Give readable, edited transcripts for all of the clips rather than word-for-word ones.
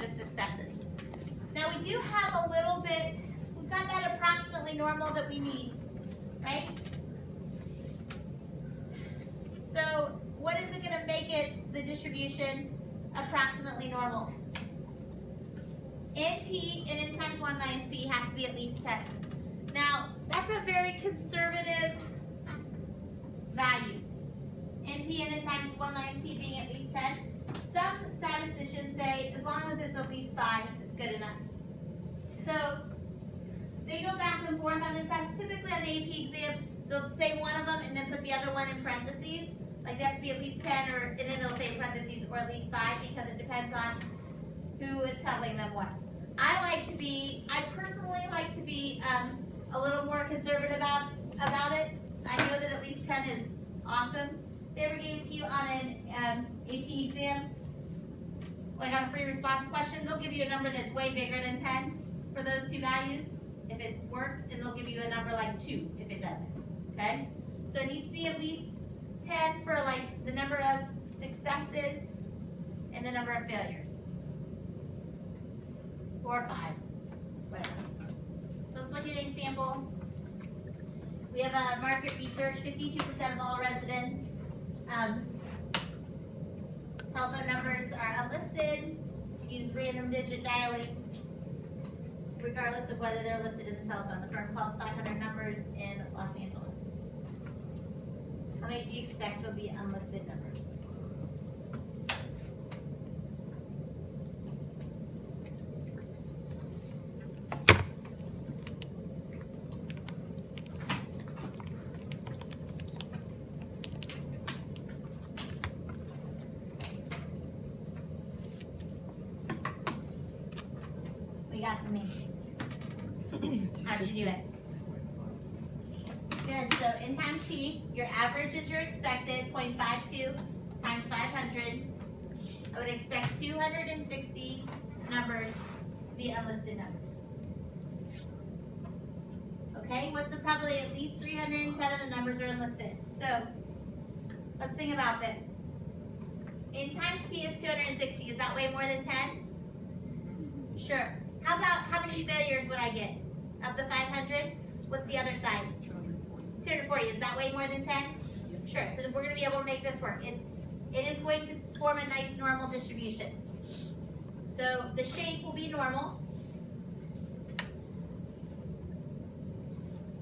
the successes. Now we do have a little bit, we've got that approximately normal that we need, right? So what is it going to make it, the distribution, approximately normal? NP and n times 1 minus p has to be at least 10. Now, that's a very conservative values. NP and n times 1 minus p being at least 10. Some statisticians say as long as it's at least 5, it's good enough. So they go back and forth on the test. Typically on the AP exam, they'll say one of them and then put the other one in parentheses. Like they have to be at least 10, and then it'll say in parentheses or at least 5 because it depends on who is telling them what. I personally like to be a little more conservative about it. I know that at least 10 is awesome. If they ever gave it to you on an AP exam, like on a free response question, they'll give you a number that's way bigger than 10 for those two values if it works, and they'll give you a number like 2 if it doesn't, okay? So it needs to be at least 10 for like the number of successes and the number of failures. 4 or 5, whatever. So let's look at an example. We have a market research, 52% of all residents. Telephone numbers are unlisted. Use random digit dialing, regardless of whether they're listed in the telephone. The firm calls 500 numbers in Los Angeles. How many do you expect will be unlisted numbers? You got for me. How'd you do it? Good. So n times p, your average is your expected, 0.52 times 500. I would expect 260 numbers to be unlisted numbers. Okay, what's the probability? At least 310 of the numbers are unlisted. So let's think about this. N times p is 260. Is that way more than 10? Sure. How about how many failures would I get? Of the 500, what's the other side? 240. Is that way more than 10? Sure. So we're going to be able to make this work. It is going to form a nice normal distribution. So the shape will be normal.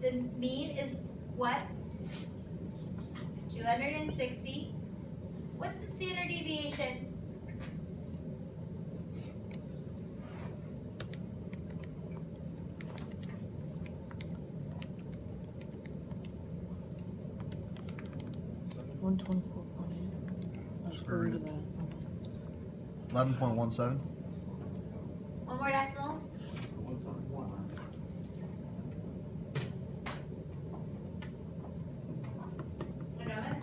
The mean is what? 260. What's the standard deviation? Screwed it. 11.17. One more decimal.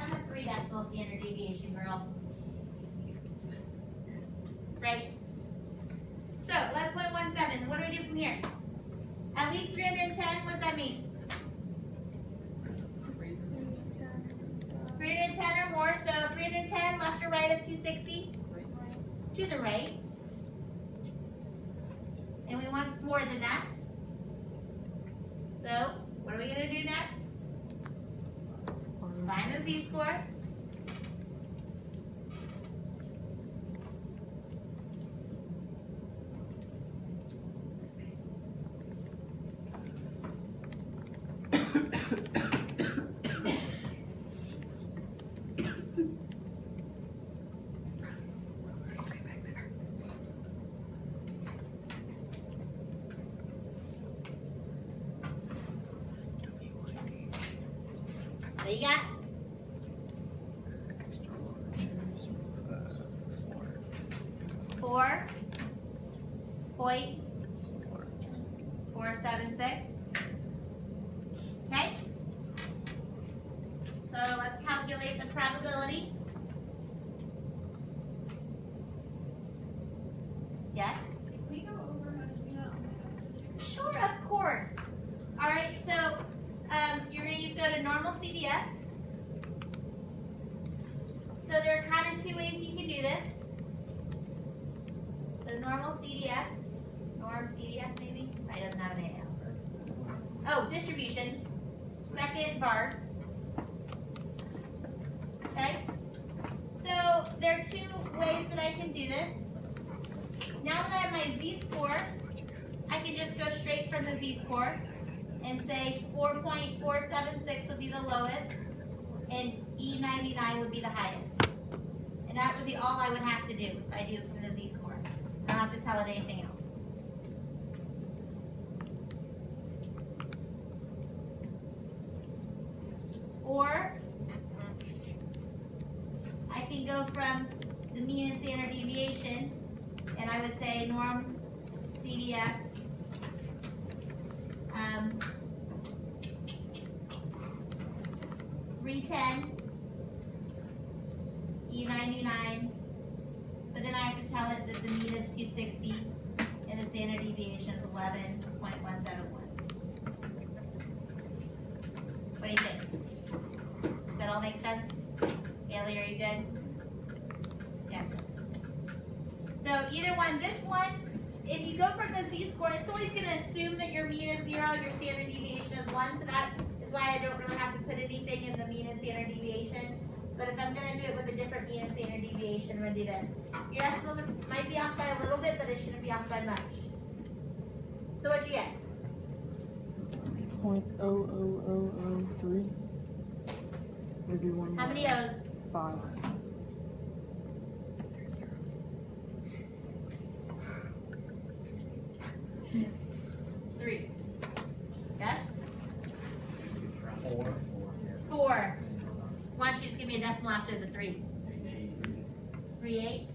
I'm a 3 decimal standard deviation girl. Right? So 11.17. What do we do from here? At least 310. What does that mean? 310 or more. So 310 left or right of 260? To the right. And we want more than that. So what are we going to do next? Find the z-score. What you got? 4.476. Okay? So let's calculate the probability. Yes? Can we go over how to do that on the Sure, of course. All right, so you're going to go to normal CDF. So there are kind of 2 ways you can do this. So normal CDF, norm CDF maybe? It doesn't have an A now. Oh, distribution, second bars. Okay? So there are two ways that I can do this. Now that I have my z-score, I can just go straight from the z-score and say 4.476 would be the lowest and E99 would be the highest. And that would be all I would have to do if I do it from the z-score. I don't have to tell it anything else. Or I can go from the mean and standard deviation, and I would say norm CDF re10 E99, but then I have to tell it that the mean is 260 and the standard deviation is 11.171. What do you think? Does that all make sense? Haley, are you good? Yeah. So either one, this one, if you go from the z-score, it's always going to assume that your mean is 0, your standard deviation is 1, so that is why I don't really have to put anything in the mean and standard deviation. But if I'm going to do it with a different mean and standard deviation, I'm going to do this. Your decimals might be off by a little bit, but it shouldn't be off by much. So what'd you get? 0.00003. Maybe one. How many O's? 5. Three. Yes? 4. 4. Why don't you just give me a decimal after the 3? 3.8.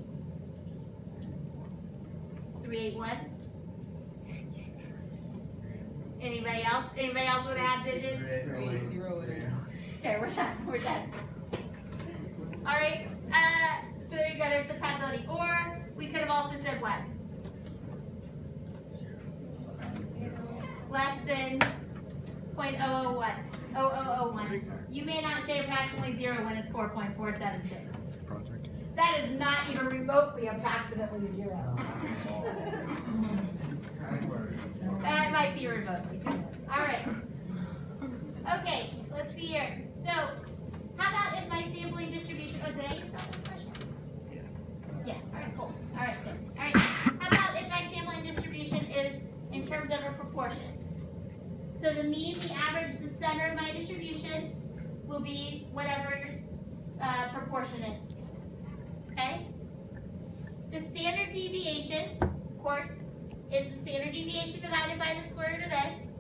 3.81. Anybody else? Anybody else want to add digits? 3.08. Okay, we're done. We're done. All right. So there you go. There's the probability. Or we could have also said what? Less than 0.001. 0001. You may not say approximately 0 when it's 4.476. That is not even remotely approximately 0. That might be remotely. All right. Okay, let's see here. So, how about if my sampling distribution? Oh, did I answer all those questions? Yeah. All right. Cool. All right. Good. All right. How about if my sampling distribution is in terms of a proportion? So the mean, the average, the center of my distribution will be whatever your proportion is. Okay? The standard deviation, of course, is the standard deviation divided by the square root of n.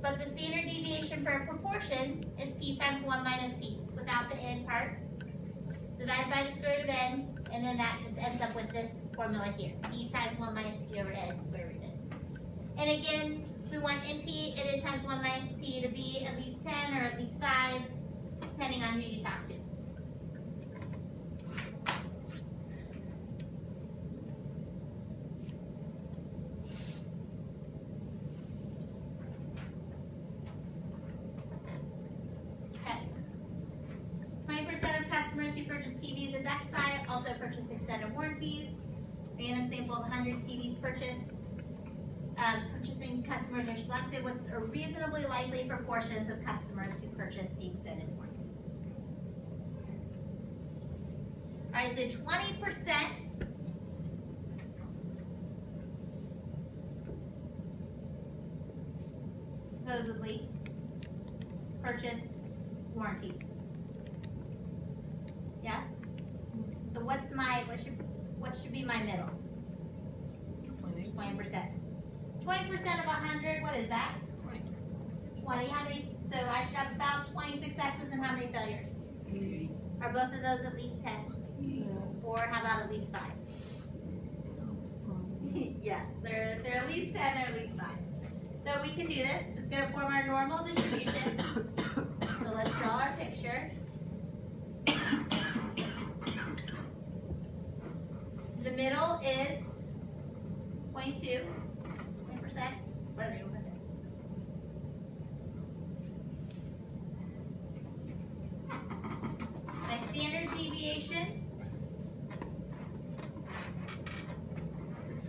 But the standard deviation for a proportion is p times 1 minus p, without the n part. Divided by the square root of n, and then that just ends up with this formula here. P times 1 minus p over n, square root n. And again, we want NP at n times 1 minus p to be at least 10 or at least 5, depending on who you talk to. Okay. 20% of customers who purchase TVs at Best Buy also purchase extended warranties. Random sample of 100 TVs purchased. Purchasing customers are selected with a reasonably likely proportions of customers who purchase the extended warranty. All right, so 20% supposedly purchase warranties. Yes? So what should be my middle? 20%. 20% of 100, what is that? 20. How many? So I should have about 20 successes and how many failures? Are both of those at least 10? Or how about at least 5? Yes, they're at least 10 or at least 5. So we can do this. It's going to form our normal distribution. So let's draw our picture. The middle is 0.2. 20%, whatever you want to say. My standard deviation, the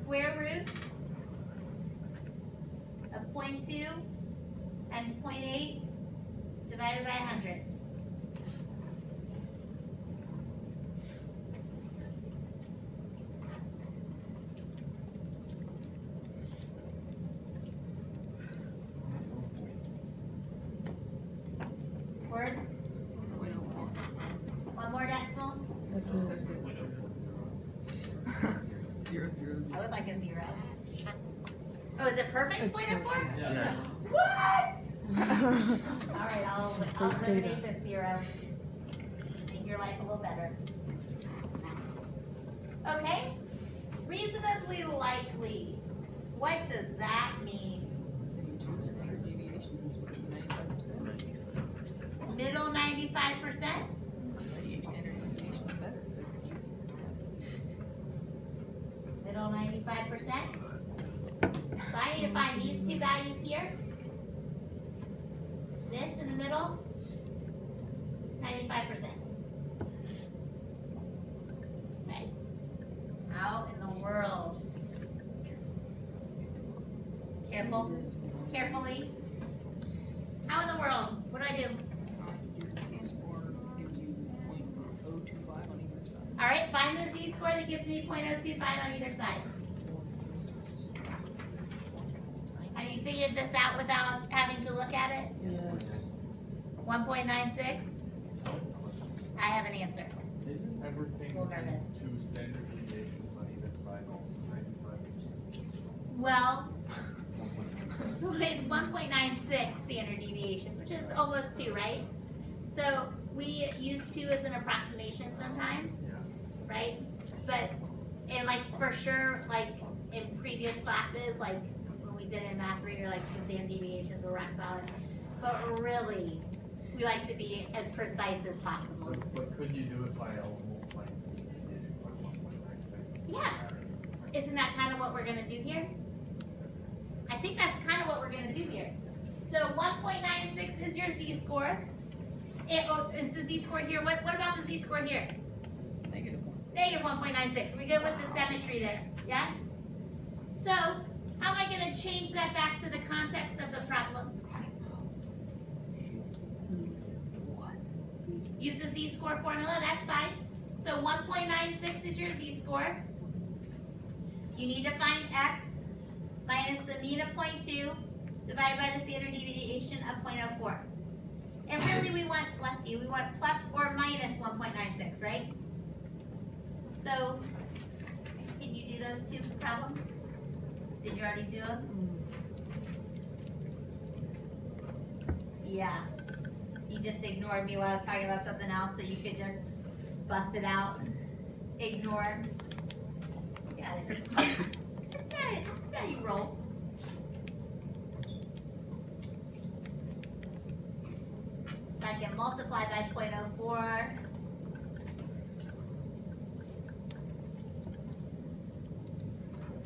0.2 times 0.8 divided by 100. Words? One more decimal? That's it. 0, 0, I would like a 0. Oh, is it perfect? It's 0.04? perfect. Yeah. What? 0. All right, I'll eliminate the 0. Make your life a little better. Okay? Reasonably likely. What does that mean? Standard deviation is 95%. Middle 95%? Standard deviation is better. Middle 95%? So I need to find these two values here. This in the middle, 95%. Okay. How in the world? Careful. Carefully. How in the world? What do I do? Your Z-score gives you 0.025 on either side. All right, find the z-score that gives me 0.025 on either side. Have you figured this out without having to look at it? Yes. 1.96? I have an answer. Isn't everything A little nervous. two standard deviations on either side also 95%? Well, so it's 1.96 standard deviations, which is almost 2, right? So we use 2 as an approximation sometimes, right? But, and like for sure, like in previous classes, like when we did in math 3, or like 2 standard deviations were rock solid. But really, we like to be as precise as possible. But could you do it by multiplying standard deviation by 1.96? Yeah. Isn't that kind of what we're gonna do here? I think that's kind of what we're gonna do here. So 1.96 is your z-score. Is the z-score here? What about the z-score here? -1. Negative 1.96. We go with the symmetry there. Yes? So how am I gonna change that back to the context of the problem? Use the z-score formula, that's fine. So 1.96 is your z-score. You need to find x minus the mean of 0.2 divided by the standard deviation of 0.04. And really we want, bless you, we want plus or minus 1.96, right? So, can you do those two problems? Did you already do them? Yeah. You just ignored me while I was talking about something else, so you could just bust it out. Ignore. See how it is. That's how you roll. So I can multiply by 0.04.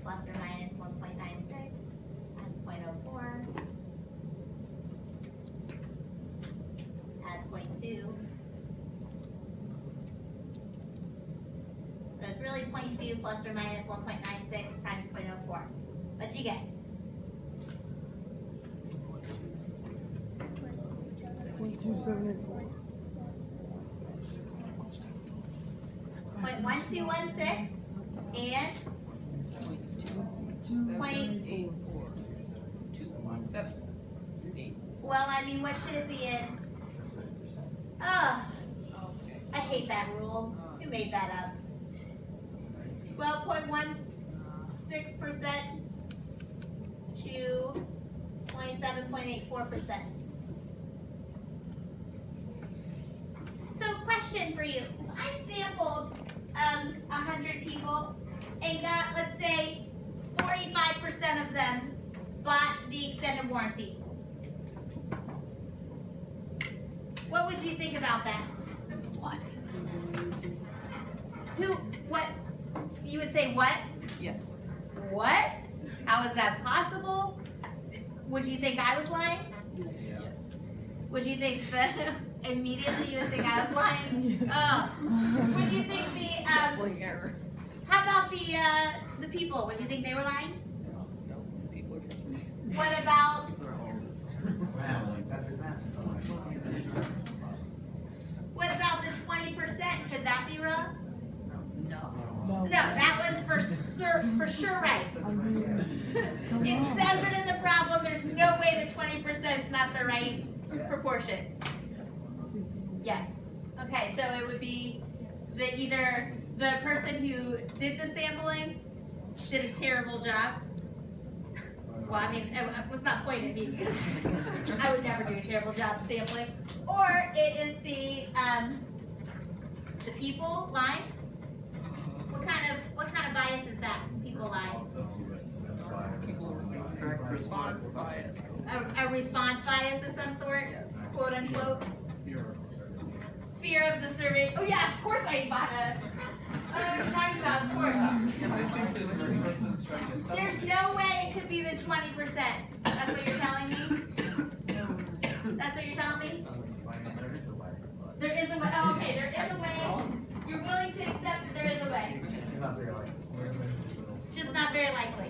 Plus or minus 1.96 times 0.04. Add 0.2. So it's really 0.2 plus or minus 1.96 times 0.04. What'd you get? 0.2784. 0.1216 and 2.784. 2.7. well, I mean, what should it be in? Oh, I hate that rule. Who made that up? 12.16% to 27.84%. So, question for you. I sampled 100 people and got, let's say, 45% of them bought the extended warranty. What would you think about that? What? What? You would say what? Yes. What? How is that possible? Would you think I was lying? Yes. Would you think immediately you would think I was lying? Oh. Would you think Sampling error. how about the people? Would you think they were lying? No, people are just. What about What about the 20%? Could that be wrong? No. No, that one's for sure right. It says it in the problem, there's no way the 20% is not the right proportion. Yes. Okay, so it would be either the person who did the sampling did a terrible job. Well, I mean, let's not point at me because I would never do a terrible job sampling. Or it is the people lying. What kind of bias is that? People lying. People with incorrect response bias. A response bias of some sort, quote unquote. Fear of the survey. Oh yeah, of course I bought a. What are we talking about? Of course. There's no way it could be the 20%. That's what you're telling me? That's what you're telling me? There is a way. Oh, okay, there is a way. You're willing to accept that there is a way. Just not very likely.